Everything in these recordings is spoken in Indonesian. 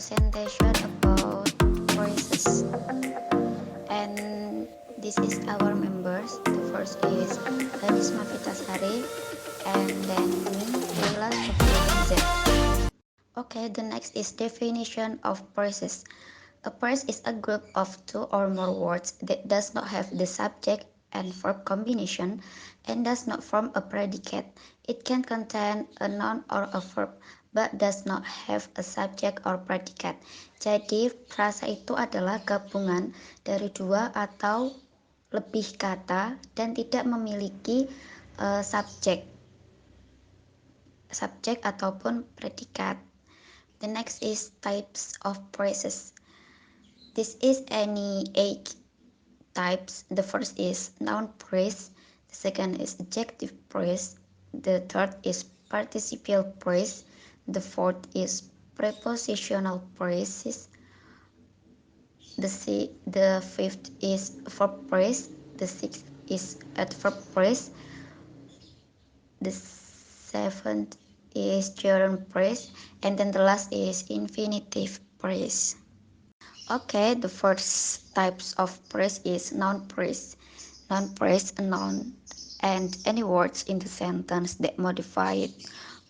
presentation about voices. And this is our members. The first is Harisma Vitasari, and then me, Leila Sofian Z. Okay, the next is definition of phrases. A phrase is a group of two or more words that does not have the subject and verb combination and does not form a predicate. It can contain a noun or a verb but does not have a subject or predicate. Jadi, frasa itu adalah gabungan dari dua atau lebih kata dan tidak memiliki subjek ataupun predikat. The next is types of phrases. This is any 8 types. The first is noun phrase, the second is adjective phrase, the third is participial phrase, the fourth is prepositional phrases, the fifth is verb phrase, the sixth is adverb phrase, the seventh is gerund phrase, and then the last is infinitive phrase. Okay, the first types of phrase is noun phrase. Noun phrase, a noun and any words in the sentence that modify it.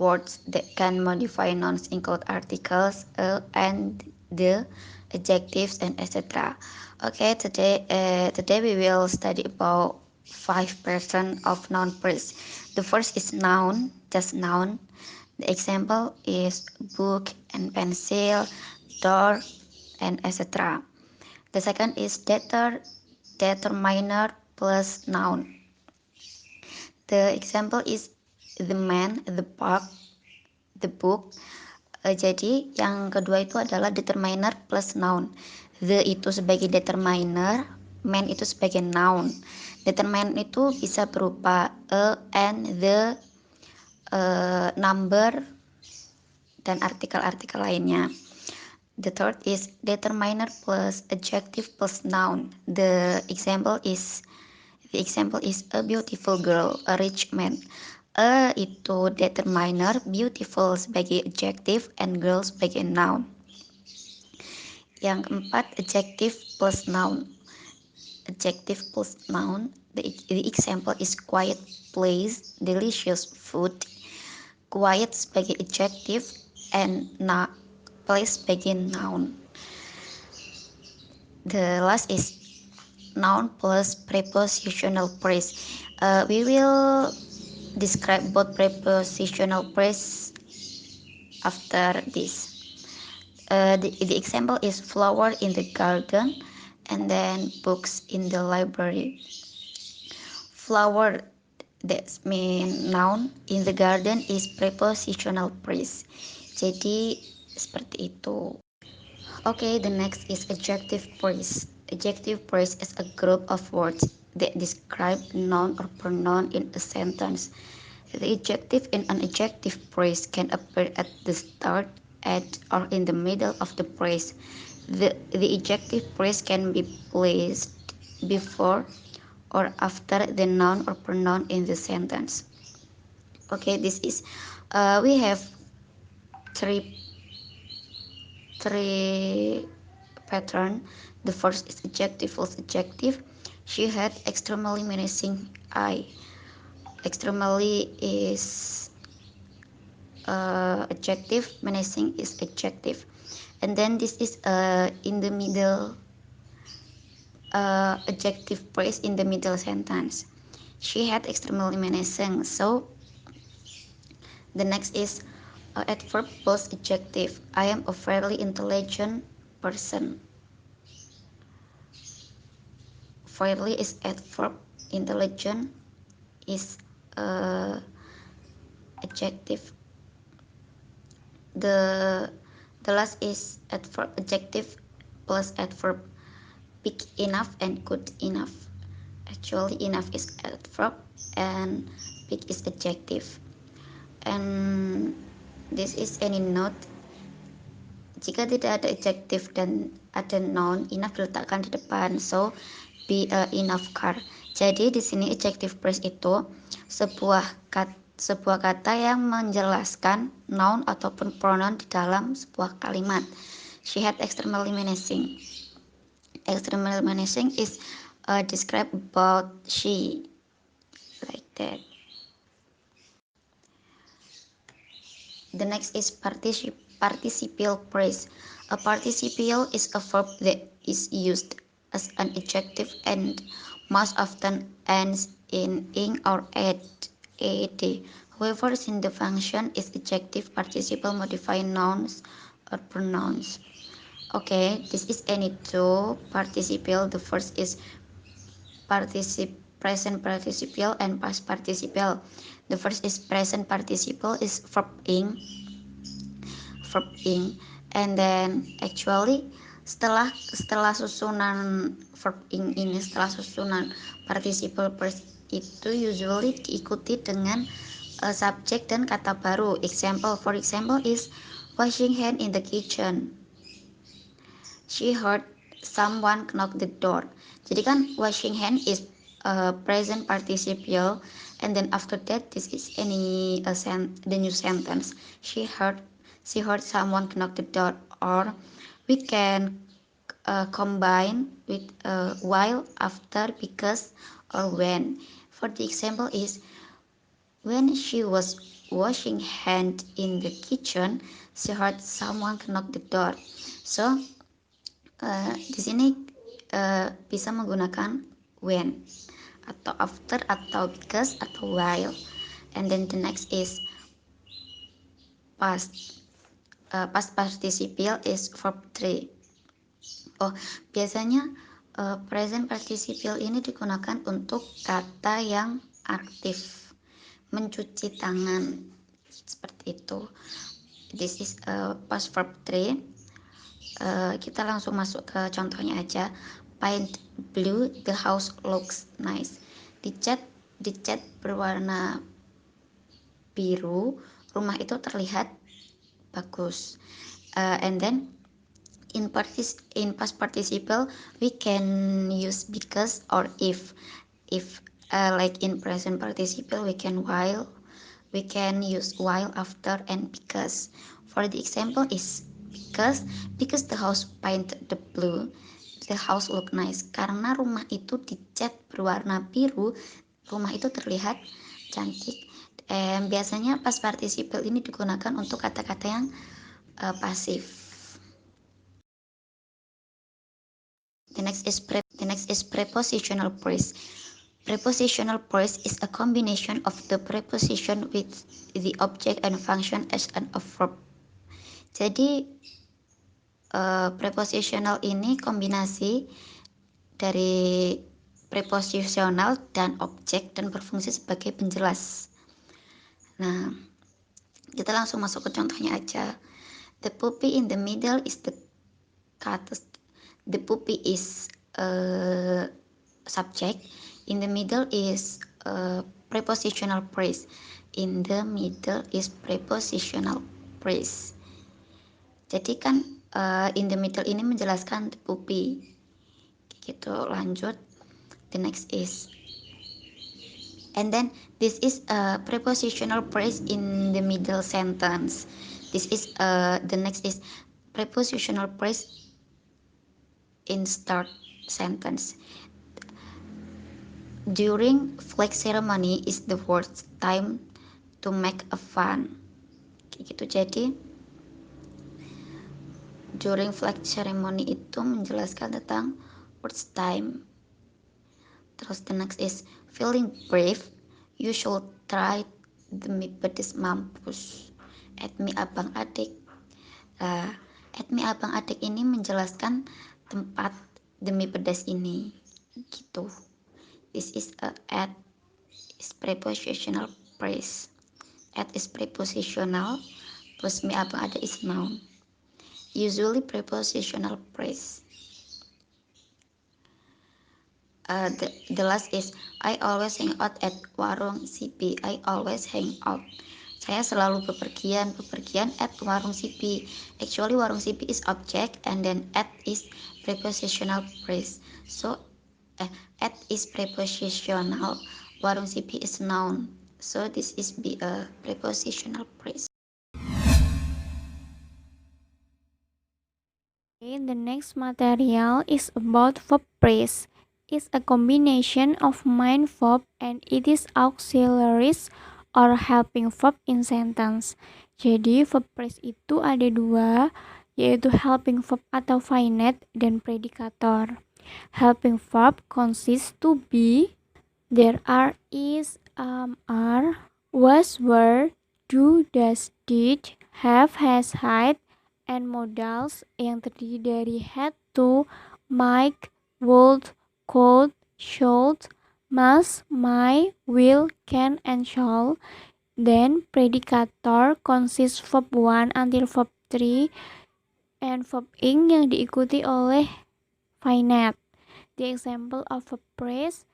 Words that can modify nouns include articles, and, the, adjectives, and etc. Okay, today we will study about 5% of noun phrase. The first is noun, just noun. The example is book and pencil, door, and etc. The second is determiner plus noun. The example is the man, the park, the book. Jadi yang kedua itu adalah determiner plus noun. The itu sebagai determiner, man itu sebagai noun. Determiner itu bisa berupa a, and, the, number, dan artikel-artikel lainnya. The third is determiner plus adjective plus noun. The example is a beautiful girl, a rich man. A itu determiner, beautiful sebagai adjective, and girl sebagai noun. Yang keempat, adjective plus noun. Adjective plus noun. The example is quiet place, delicious food. Quiet sebagai adjective and place sebagai noun. The last is noun plus prepositional phrase. We will describe both prepositional phrase after this. The example is flower in the garden, and then books in the library. Flower, that mean noun, in the garden is prepositional phrase. Jadi seperti itu. Okay, the next is adjective phrase. Adjective phrase is a group of words that describe noun or pronoun in a sentence. The adjective in an adjective phrase can appear at the start, at, or in the middle of the phrase. The adjective phrase can be placed before or after the noun or pronoun in the sentence. Okay, this is we have three pattern. The first is adjective plus adjective. She had extremely menacing eye. Extremely is adjective, menacing is adjective, and then this is in the middle adjective phrase in the middle sentence. She had extremely menacing. So the next is adverb plus adjective. I am a fairly intelligent person. Fairly is adverb, intelligent is adjective. The last is adverb, adjective plus adverb. Big enough and good enough. Actually enough is adverb and big is adjective. And this is any note. Jika tidak ada adjective dan ada noun, enough diletakkan di depan. So be a enough car. Jadi di sini adjective phrase itu sebuah kata yang menjelaskan noun ataupun pronoun di dalam sebuah kalimat. She had extremely menacing. Extremely menacing is described about she, like that. The next is participial phrase. A participial is a verb that is used as an adjective and most often ends in ing or ed. However, since the function is adjective, participle modify nouns or pronouns. Okay, this is any two participial. The first is present participle and past participle. The first is present participle is verb ing, and then actually setelah setelah susunan verb ing ini, setelah susunan participle phrase itu usually diikuti dengan subjek dan kata baru. For example is washing hand in the kitchen. She heard someone knock the door. Jadi kan washing hand is present participle, and then after that this is the new sentence. She heard someone knock the door, or we can combine with while, after, because, or when. For the example is when she was washing hand in the kitchen, she heard someone knock the door. So di sini bisa menggunakan when atau after atau because atau while. And then the next is past. Past participle is verb 3. Oh, biasanya present participle ini digunakan untuk kata yang aktif, mencuci tangan, seperti itu. This is past verb 3. Kita langsung masuk ke contohnya aja. Paint blue, the house looks nice. Dicat berwarna biru, rumah itu terlihat bagus. And then in past participle we can use because or if. Like in present participle we can use while, after, and because. For the example is because the house painted the blue, the house look nice. Karena rumah itu dicat berwarna biru, rumah itu terlihat cantik. Biasanya past participle ini digunakan untuk kata-kata yang pasif. The next is prepositional phrase. Prepositional phrase is a combination of the preposition with the object and function as a verb. Jadi prepositional ini kombinasi dari preposisional dan objek dan berfungsi sebagai penjelas. Nah, kita langsung masuk ke contohnya aja. The puppy in the middle is the cat. The puppy is subject. In the middle is prepositional phrase. In the middle is prepositional phrase. Jadi kan in the middle ini menjelaskan the puppy. Gitu, lanjut. The next is, and then this is a prepositional phrase in the middle sentence. This is the next is prepositional phrase in start sentence. During flag ceremony is the worst time to make a fun. Kayak gitu. Jadi during flag ceremony itu menjelaskan tentang worst time. Terus the next is feeling brave, you should try demi pedes mampus. At me abang adik. At me abang adik ini menjelaskan tempat demi pedas ini. Gitu. This is a at is prepositional phrase. At is prepositional plus me abang adik is noun. Usually prepositional phrase. The last is I always hang out at warung CP. I always hang out. Saya selalu bepergian at warung CP. Actually warung CP is object and then at is prepositional phrase. So at is prepositional, warung CP is noun. So this is be a prepositional phrase. Okay, the next material is about verb phrase. It's a combination of main verb and it is auxiliaries or helping verb in sentence. Jadi verb phrase itu ada dua, yaitu helping verb atau finite dan predikator. Helping verb consists to be, there are, is, are, was, were, do, does, did, have, has, had, and modals yang terdiri dari had to, might, would, could, should, must, might, will, can, and shall. Then predicator consists verb 1 until verb 3 and verb ing yang diikuti oleh finite. The example of a phrase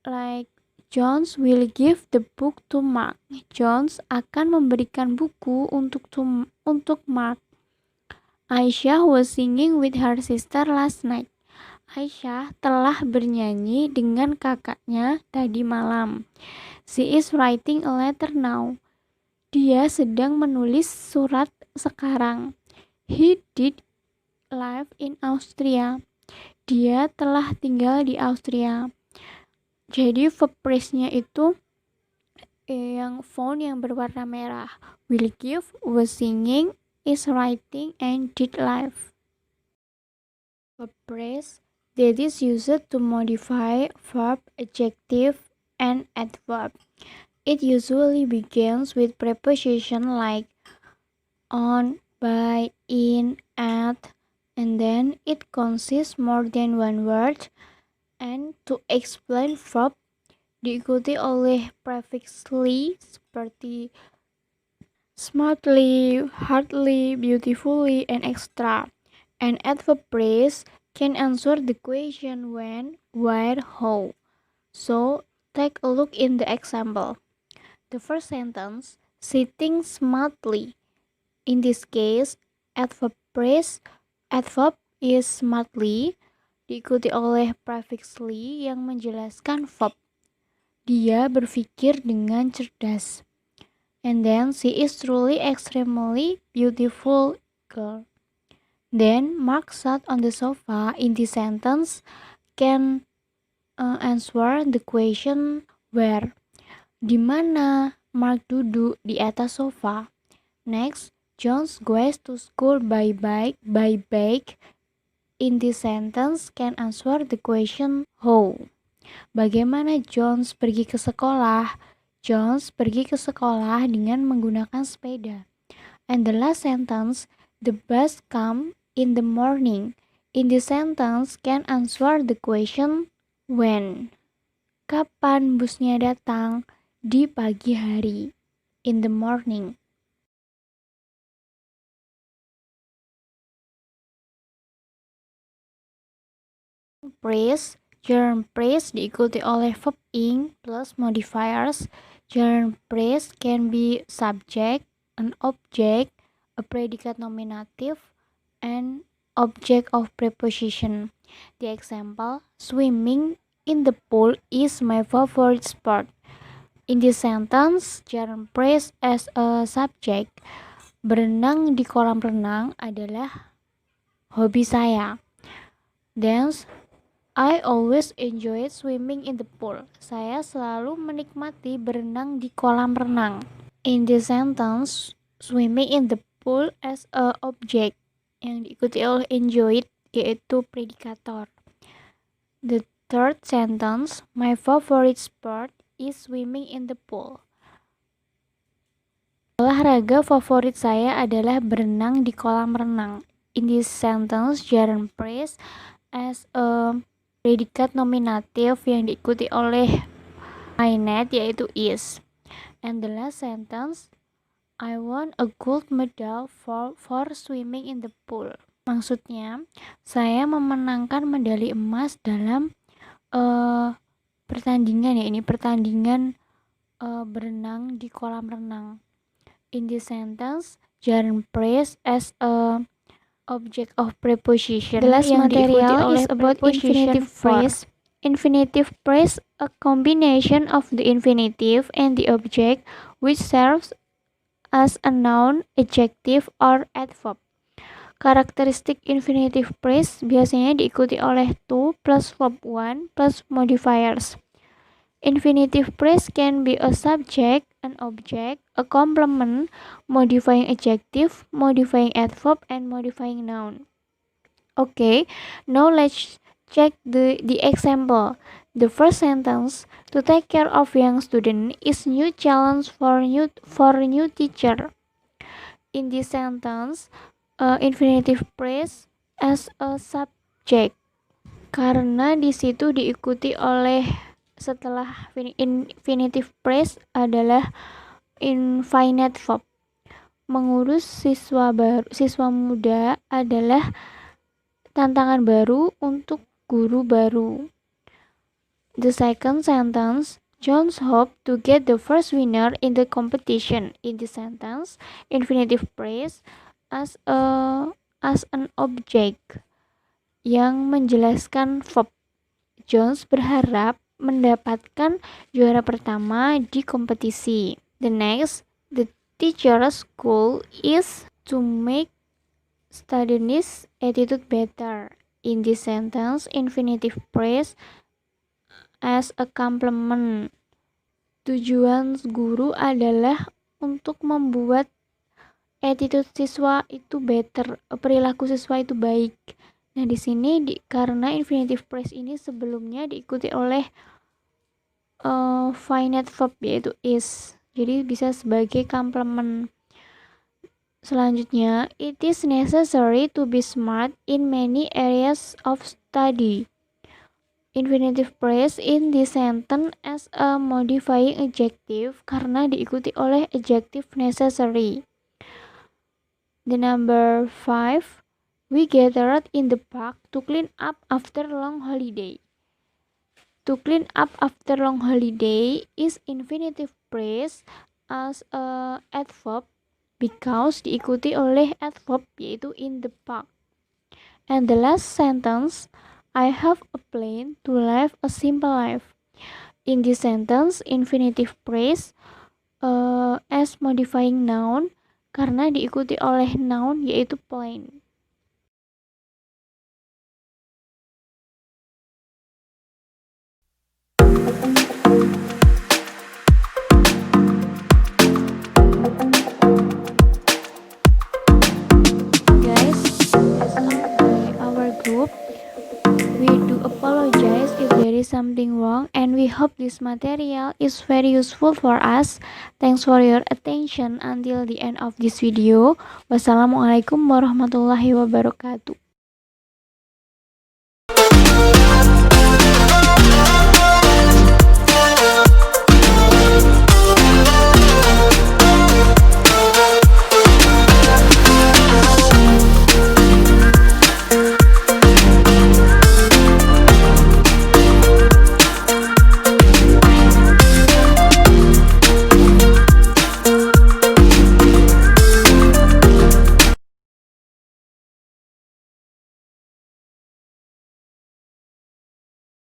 like Jones will give the book to Mark. Jones akan memberikan buku untuk Mark. Aisyah was singing with her sister last night. Aisyah telah bernyanyi dengan kakaknya tadi malam. She is writing a letter now. Dia sedang menulis surat sekarang. He did live in Austria. Dia telah tinggal di Austria. Jadi verb phrase-nya itu yang font yang berwarna merah. Will give, was singing, is writing, and did live. Verb phrase that is used to modify verb, adjective, and adverb. It usually begins with preposition like on, by, in, at, and then it consists more than one word. And to explain verb diikuti oleh prefixly seperti smartly, hardly, beautifully, and extra. An adverb phrase can answer the question when, where, how. So, take a look in the example. The first sentence, sitting smartly. In this case, adverb phrase, adverb is smartly, diikuti oleh prefixly yang menjelaskan verb. Dia berpikir dengan cerdas. And then she is truly extremely beautiful girl. Then Mark sat on the sofa in this sentence can answer the question where. Di mana Mark duduk di atas sofa. Next, Jones goes to school by bike. In this sentence can answer the question how. Bagaimana Jones pergi ke sekolah? Jones pergi ke sekolah dengan menggunakan sepeda. And the last sentence, the bus come in the morning. In this sentence can answer the question when. Kapan busnya datang? Di pagi hari. In the morning. Phrase, gerund phrase diikuti oleh verb ing plus modifiers. Gerund phrase can be subject, an object, a predicate nominative, and object of preposition. The example, swimming in the pool is my favorite sport. In this sentence, gerund phrase as a subject. Berenang di kolam renang adalah hobi saya. Then, I always enjoy swimming in the pool. Saya selalu menikmati berenang di kolam renang. In this sentence, swimming in the pool as a object yang diikuti oleh enjoyed yaitu predikator. The third sentence, my favorite sport is swimming in the pool. Olahraga favorit saya adalah berenang di kolam renang. In this sentence, gerund phrase as a predikat nominatif yang diikuti oleh finite yaitu is. And the last sentence, I won a gold medal for swimming in the pool. Maksudnya, saya memenangkan medali emas dalam pertandingan berenang di kolam renang. In this sentence, gerund phrase as a object of preposition. The last material is about infinitive phrase. Infinitive phrase, a combination of the infinitive and the object which serves as a noun, adjective, or adverb. Karakteristik infinitive phrase biasanya diikuti oleh to plus verb one plus modifiers. Infinitive phrase can be a subject, an object, a complement, modifying adjective, modifying adverb, and modifying noun. Okay, now let's check the example. The first sentence, to take care of young student is new challenge for new teacher. In this sentence, infinitive phrase as a subject karena di situ diikuti oleh setelah infinitive phrase adalah infinite verb. Mengurus siswa muda adalah tantangan baru untuk guru baru. The second sentence, Jones hoped to get the first winner in the competition. In this sentence, infinitive phrase as an object yang menjelaskan verb. Jones berharap mendapatkan juara pertama di kompetisi. The next, the teacher's goal is to make students' attitude better. In this sentence, infinitive phrase as a complement. Tujuan guru adalah untuk membuat attitude siswa itu better, perilaku siswa itu baik. Nah, di sini karena infinitive phrase ini sebelumnya diikuti oleh finite verb yaitu is. Jadi bisa sebagai complement. Selanjutnya, it is necessary to be smart in many areas of study. Infinitive phrase in this sentence as a modifying adjective karena diikuti oleh adjective necessary. The number 5, we gathered in the park to clean up after long holiday. To clean up after long holiday is infinitive phrase as a adverb because diikuti oleh adverb yaitu in the park. And the last sentence, I have a plan to live a simple life. In this sentence, infinitive phrase as modifying noun karena diikuti oleh noun yaitu plan. Guys, as our group, we do apologize if there is something wrong and we hope this material is very useful for us. Thanks for your attention until the end of this video. Wassalamualaikum warahmatullahi wabarakatuh.